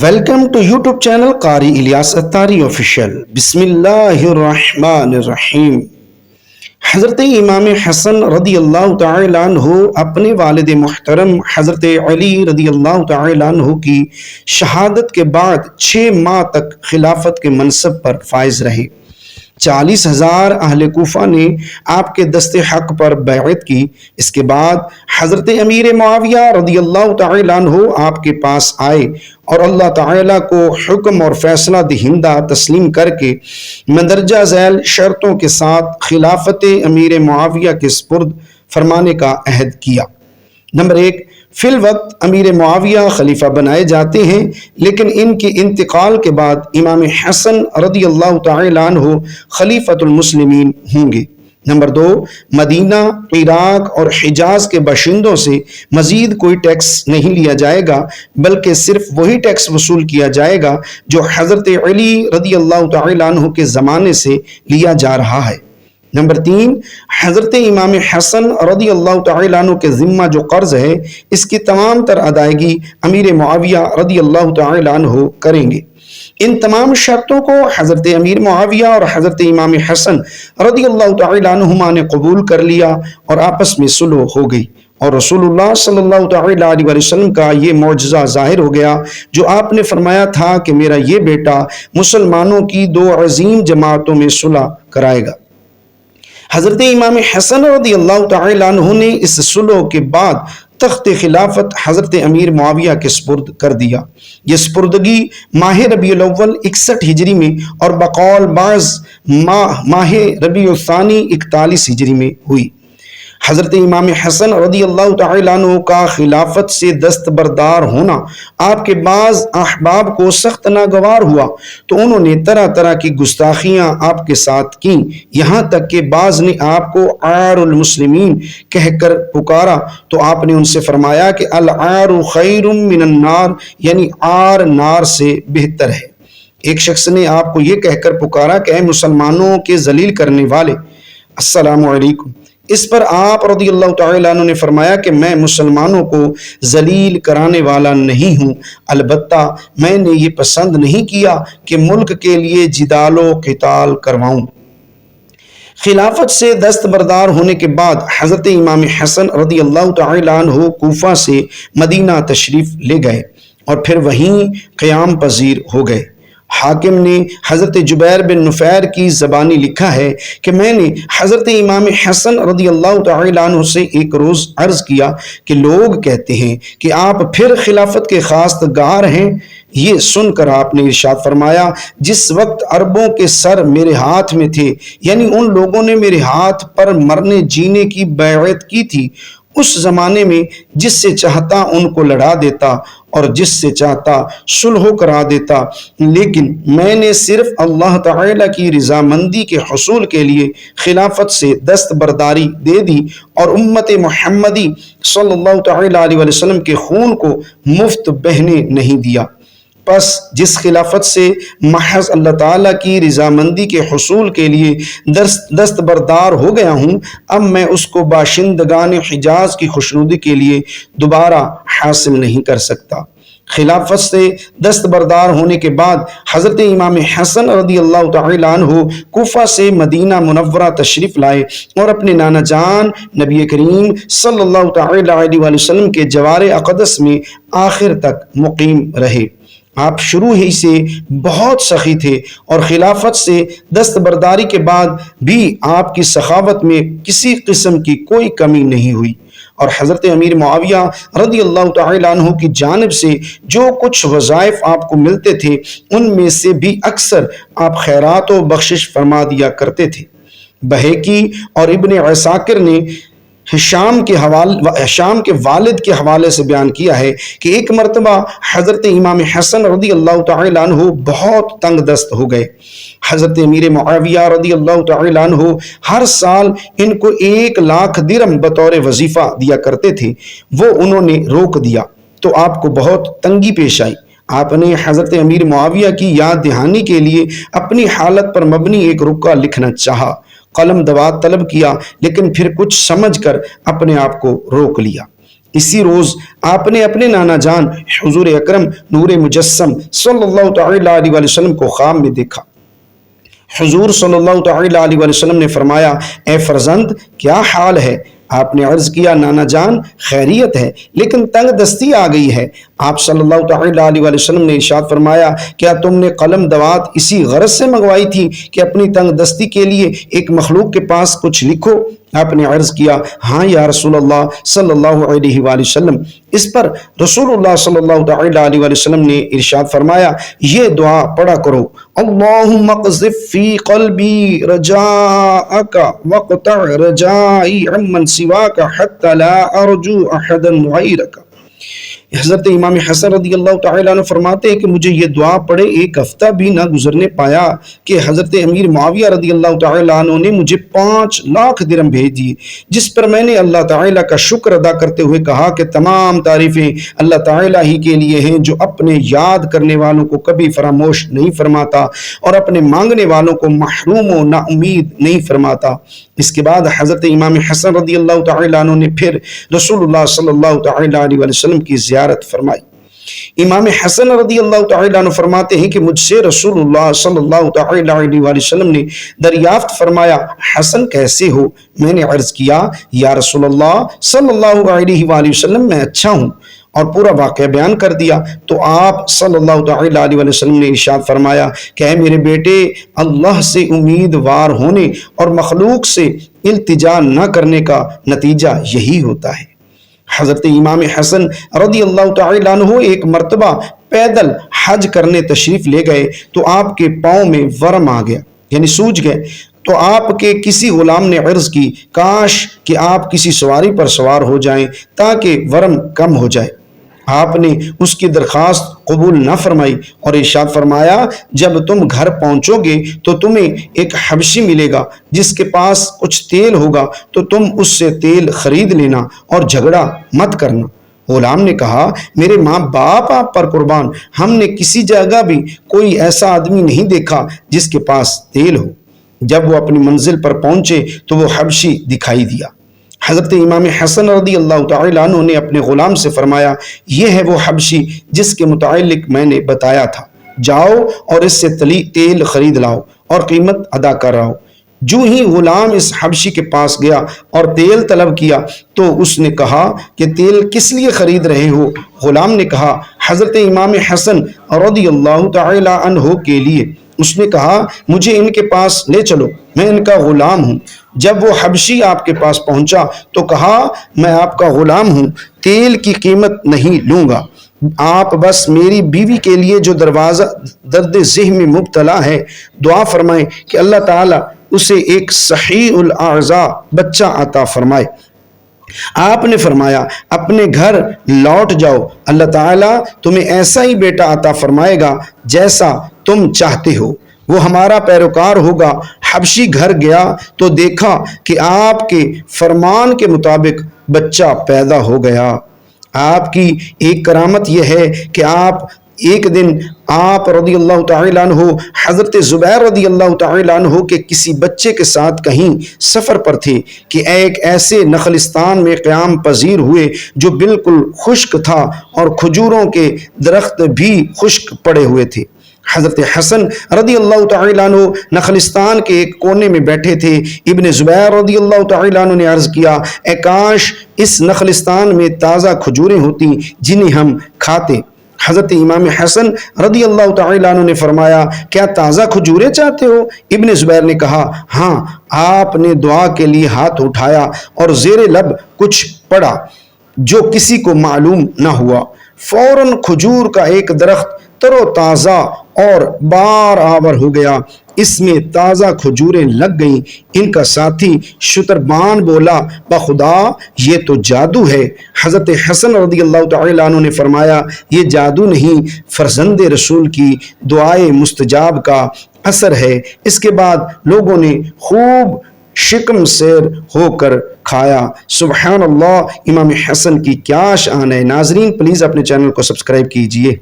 Welcome to YouTube channel Qari Ilyas Attari Official. बिस्मिल्लाहिर्रहमानिर्रहीम। हज़रत इमाम हसन रदी अल्लाह तआला अन्हु अपने वालिद मुहतरम हज़रत अली रदी अल्लाह तआला अन्हु की शहादत के बाद 6 माह तक खिलाफत के मनसब पर फाइज रहे। 40,000 अहले कूफा ने आपके दस्ते हक पर बैअत की। इसके बाद हज़रत अमीर मुआविया रज़ियल्लाहु तआला अन्हु आपके पास आए और अल्लाह ताला को हुक्म और फैसला दहिंदा तस्लीम करके मंदरजा झैल शर्तों के साथ खिलाफत अमीर मुआविया के स्पुर्द फरमाने का अहद किया। नंबर 1, फिल वक्त अमीर मुआविया खलीफा बनाए जाते हैं, लेकिन इनके इंतकाल के बाद इमाम हसन रज़ियल्लाहु तआला अन्हु खलीफतुल मुस्लिमीन होंगे। नंबर 2, मदीना, इराक और हिजाज के बाशिंदों से मजीद कोई टैक्स नहीं लिया जाएगा, बल्कि सिर्फ वही टैक्स वसूल किया जाएगा जो हज़रत अली रज़ियल्लाहु तआला अन्हु के ज़माने से लिया जा रहा है। नंबर 3, हज़रत इमाम हसन रज़ियल्लाहु तआला अन्हु के ज़िम्मा जो कर्ज है, इसकी तमाम तर अदायगी अमीर मुआविया रज़ियल्लाहु तआला अन्हु करेंगे। इन तमाम शर्तों को हज़रत अमीर मुआविया और हज़रत इमाम हसन रज़ियल्लाहु तआला अन्हुमा ने कबूल कर लिया और आपस में सुलह हो गई और रसूलुल्लाह सल्लल्लाहु तआला अलैहि वसल्लम का ये मौजज़ा ज़ाहिर हो गया जो आपने फरमाया था कि मेरा ये बेटा मुसलमानों की 2 अजीम जमातों में सुलह कराएगा। हज़रत इमाम हसन रज़ियल्लाहु तआला अन्हु ने इस सुलह के बाद तख्त खिलाफत हज़रत अमीर मुआविया के स्पुर्द कर दिया। ये स्पुर्दगी माह रबीउल अव्वल 61 हिजरी में और बकौल बाज़ माह रबीउल सानी 41 हिजरी में हुई। हज़रत इमाम हसन रज़ियल्लाहु तआला अन्हु का खिलाफत से दस्तबरदार होना आपके बाज़ अहबाब को सख्त नागवार हुआ, तो उन्होंने तरह तरह की गुस्ताखियाँ आपके साथ की। यहाँ तक कि बाज़ ने आपको आरुल मुस्लिमीन कहकर पुकारा, तो आपने उनसे फरमाया कि अल आरु खैरुम मिनन नार, यानी आर नार से बेहतर है। एक शख्स ने आपको ये कहकर पुकारा कि ऐ मुसलमानों के जलील करने वाले, अस्सलामु अलैकुम। इस पर आप रज़ियल्लाहु तआला अन्हु ने फरमाया कि मैं मुसलमानों को जलील कराने वाला नहीं हूँ, अलबत्ता मैंने ये पसंद नहीं किया कि मुल्क के लिए जिदालो क़िताल करवाऊँ। खिलाफत से दस्तबरदार होने के बाद हज़रत इमाम हसन रज़ियल्लाहु तआला अन्हु कूफा से मदीना तशरीफ़ ले गए और फिर वहीं क़याम पजीर हो गए। हाकिम ने हज़रत जुबैर बिन नुफैर की ज़बानी लिखा है कि मैंने हज़रत इमाम हसन रज़ियल्लाहु तआला अन्हु से एक रोज़ अर्ज़ किया कि लोग कहते हैं कि आप फिर खिलाफत के खास्तगार हैं। ये सुनकर आपने इरशाद फरमाया, जिस वक्त अरबों के सर मेरे हाथ में थे, यानी उन लोगों ने मेरे हाथ पर मरने जीने की बैअत की थी, उस ज़माने में जिससे चाहता उनको लड़ा देता और जिससे चाहता सुलह करा देता, लेकिन मैंने सिर्फ अल्लाह ताला की रज़ामंदी के हुसूल के लिए खिलाफत से दस्तबरदारी दे दी और उम्मत मुहम्मदी सल्लल्लाहु ताला अलैहि वसल्लम के खून को मुफ्त बहने नहीं दिया। बस जिस खिलाफत से महज अल्लाह ताला की रज़ामंदी के हुसूल के लिए दस्तबरदार हो गया हूँ, अब मैं उसको बाशिंदगान हिजाज की खुशनुदी के लिए दोबारा हासिल नहीं कर सकता। खिलाफत से दस्तबरदार होने के बाद हज़रत इमाम हसन रज़ियल्लाहु तआला अन्हु कूफा से मदीना मुनव्वरा तशरीफ़ लाए और अपने नाना जान नबी करीम सल्लल्लाहु तआला अलैहि वसल्लम के जवारे अक़दस में आखिर तक मुक़ीम रहे। आप शुरू ही से बहुत सखी थे और खिलाफत से दस्तबरदारी के बाद भी आपकी सखावत में किसी किस्म की कोई कमी नहीं हुई और हज़रत अमीर मुआविया रज़ियल्लाहु तआला अन्हु की जानिब से जो कुछ वज़ाइफ आपको मिलते थे, उनमें से भी अक्सर आप खैरात व बख्शिश फरमा दिया करते थे। बहकी और इब्न असाकिर ने हिशाम के वालिद के हवाले से बयान किया है कि एक मरतबा हज़रत इमाम हसन रज़ियल्लाहु तआला अन्हु बहुत तंग दस्त हो गए। हज़रत अमीर मुआविया रज़ियल्लाहु तआला अन्हु हर साल इनको 1 लाख दिरहम बतौर वजीफ़ा दिया करते थे, वो उन्होंने रोक दिया तो आपको बहुत तंगी पेश आई। आपने हज़रत अमीर मुआविया की याद दहानी के लिए अपनी हालत पर मबनी एक रुका लिखना चाहा, कलम दवा तलब किया, लेकिन फिर कुछ समझ कर अपने आप को रोक लिया। اسی روز آپ نے اپنے نانا جان حضور اکرم نور مجسم صلی اللہ تعالی علیہ وسلم کو خواب میں دیکھا۔ حضور صلی اللہ تعالی علیہ وسلم نے فرمایا، اے فرزند کیا حال ہے؟ آپ نے عرض کیا، نانا جان خیریت ہے لیکن تنگ دستی آ گئی ہے۔ آپ صلی اللہ تعالی علیہ وسلم نے ارشاد فرمایا، کیا تم نے قلم دوات اسی غرض سے منگوائی تھی کہ اپنی تنگ دستی کے لیے ایک مخلوق کے پاس کچھ لکھو؟ آپ نے عرض کیا، ہاں یا رسول اللہ صلی اللہ علیہ وآلہ وسلم۔ اس پر رسول اللہ صلی اللہ تعالی علیہ وسلم نے ارشاد فرمایا، یہ دعا پڑھا کرو، اللہم اقذف فی قلبی رجاءک وقطع رجائی عمن سواک حتی لا ارجو احدا غیرک۔ حضرت امام حسن رضی اللہ تعالیٰ عنہ فرماتے ہیں کہ مجھے یہ دعا پڑھے ایک ہفتہ بھی نہ گزرنے پایا کہ حضرت امیر معاویہ رضی اللہ تعالیٰ عنہ نے مجھے 5 لاکھ درہم بھیج دیے، جس پر میں نے اللہ تعالیٰ کا شکر ادا کرتے ہوئے کہا کہ تمام تعریفیں اللہ تعالیٰ ہی کے لیے ہیں جو اپنے یاد کرنے والوں کو کبھی فراموش نہیں فرماتا اور اپنے مانگنے والوں کو محروم و نا امید نہیں فرماتا۔ اس کے بعد حضرت امام حسن رضی اللہ تعالیٰ عنہ نے پھر رسول اللہ صلی اللہ تعالیٰ علیہ وسلم کی زیارت فرمائی۔ امام حسن رضی اللہ تعالیٰ عنہ فرماتے ہیں کہ مجھ سے رسول اللہ صلی اللہ تعالیٰ علیہ وسلم نے دریافت فرمایا، حسن کیسے ہو؟ میں نے عرض کیا، یا رسول اللہ صلی اللہ علیہ وسلم میں اچھا ہوں، اور پورا واقعہ بیان کر دیا۔ تو آپ صلی اللہ تعالیٰ علیہ وسلم نے ارشاد فرمایا کہ اے میرے بیٹے، اللہ سے امیدوار ہونے اور مخلوق سے التجا نہ کرنے کا نتیجہ یہی ہوتا ہے۔ حضرت امام حسن رضی اللہ تعالیٰ عنہ ایک مرتبہ پیدل حج کرنے تشریف لے گئے تو آپ کے پاؤں میں ورم آ گیا، یعنی سوج گئے۔ تو آپ کے کسی غلام نے عرض کی، کاش کہ آپ کسی سواری پر سوار ہو جائیں تاکہ ورم کم ہو جائے۔ آپ نے اس کی درخواست قبول نہ فرمائی اور ارشاد فرمایا، جب تم گھر پہنچو گے تو تمہیں ایک حبشی ملے گا جس کے پاس کچھ تیل ہوگا، تو تم اس سے تیل خرید لینا اور جھگڑا مت کرنا۔ غلام نے کہا، میرے ماں باپ آپ پر قربان، ہم نے کسی جگہ بھی کوئی ایسا آدمی نہیں دیکھا جس کے پاس تیل ہو۔ جب وہ اپنی منزل پر پہنچے تو وہ حبشی دکھائی دیا۔ حضرت امام حسن رضی اللہ تعالیٰ عنہ نے اپنے غلام سے فرمایا، یہ ہے وہ حبشی جس کے متعلق میں نے بتایا تھا، جاؤ اور اس سے تیل خرید لاؤ اور قیمت ادا کر رہو۔ جو ہی غلام اس حبشی کے پاس گیا اور تیل طلب کیا تو اس نے کہا کہ تیل کس لیے خرید رہے ہو؟ غلام نے کہا، حضرت امام حسن رضی اللہ تعالیٰ عنہ کے لیے۔ اس نے کہا، مجھے ان کے پاس لے چلو، میں ان کا غلام ہوں۔ جب وہ حبشی آپ کے پاس پہنچا تو کہا، میں آپ کا غلام ہوں، تیل کی قیمت نہیں لوں گا، آپ بس میری بیوی کے لیے جو دروازہ درد ذہن میں مبتلا ہے دعا فرمائیں کہ اللہ تعالیٰ اسے ایک صحیح الاعضاء بچہ عطا فرمائے۔ آپ نے فرمایا، اپنے گھر لوٹ جاؤ، اللہ تعالیٰ تمہیں ایسا ہی بیٹا عطا فرمائے گا جیسا تم چاہتے ہو، وہ ہمارا پیروکار ہوگا۔ حبشی گھر گیا تو دیکھا کہ آپ کے فرمان کے مطابق بچہ پیدا ہو گیا۔ آپ کی ایک کرامت یہ ہے کہ ایک دن آپ رضی اللہ تعالیٰ عنہ حضرت زبیر رضی اللہ تعالیٰ عنہ کے کسی بچے کے ساتھ کہیں سفر پر تھے کہ ایک ایسے نخلستان میں قیام پذیر ہوئے جو بالکل خشک تھا اور کھجوروں کے درخت بھی خشک پڑے ہوئے تھے۔ حضرت حسن رضی اللہ تعالیٰ عنہ نخلستان کے ایک کونے میں بیٹھے تھے۔ ابن زبیر رضی اللہ تعالیٰ عنہ نے عرض کیا، اے کاش اس نخلستان میں تازہ کھجوریں ہوتی جنہیں ہم کھاتے۔ حضرت امام حسن رضی اللہ تعالیٰ عنہ نے فرمایا، کیا تازہ کھجوریں چاہتے ہو؟ ابن زبیر نے کہا، ہاں۔ آپ نے دعا کے لیے ہاتھ اٹھایا اور زیر لب کچھ پڑھا جو کسی کو معلوم نہ ہوا۔ فوراً کھجور کا ایک درخت تر و تازہ اور بار آور ہو گیا، اس میں تازہ کھجوریں لگ گئیں۔ ان کا ساتھی شتربان بولا، بخدا یہ تو جادو ہے۔ حضرت حسن رضی اللہ تعالیٰ عنہ نے فرمایا، یہ جادو نہیں، فرزند رسول کی دعائے مستجاب کا اثر ہے۔ اس کے بعد لوگوں نے خوب شکم سیر ہو کر کھایا۔ سبحان اللہ، امام حسن کی کیا شان ہے۔ ناظرین پلیز اپنے چینل کو سبسکرائب کیجئے۔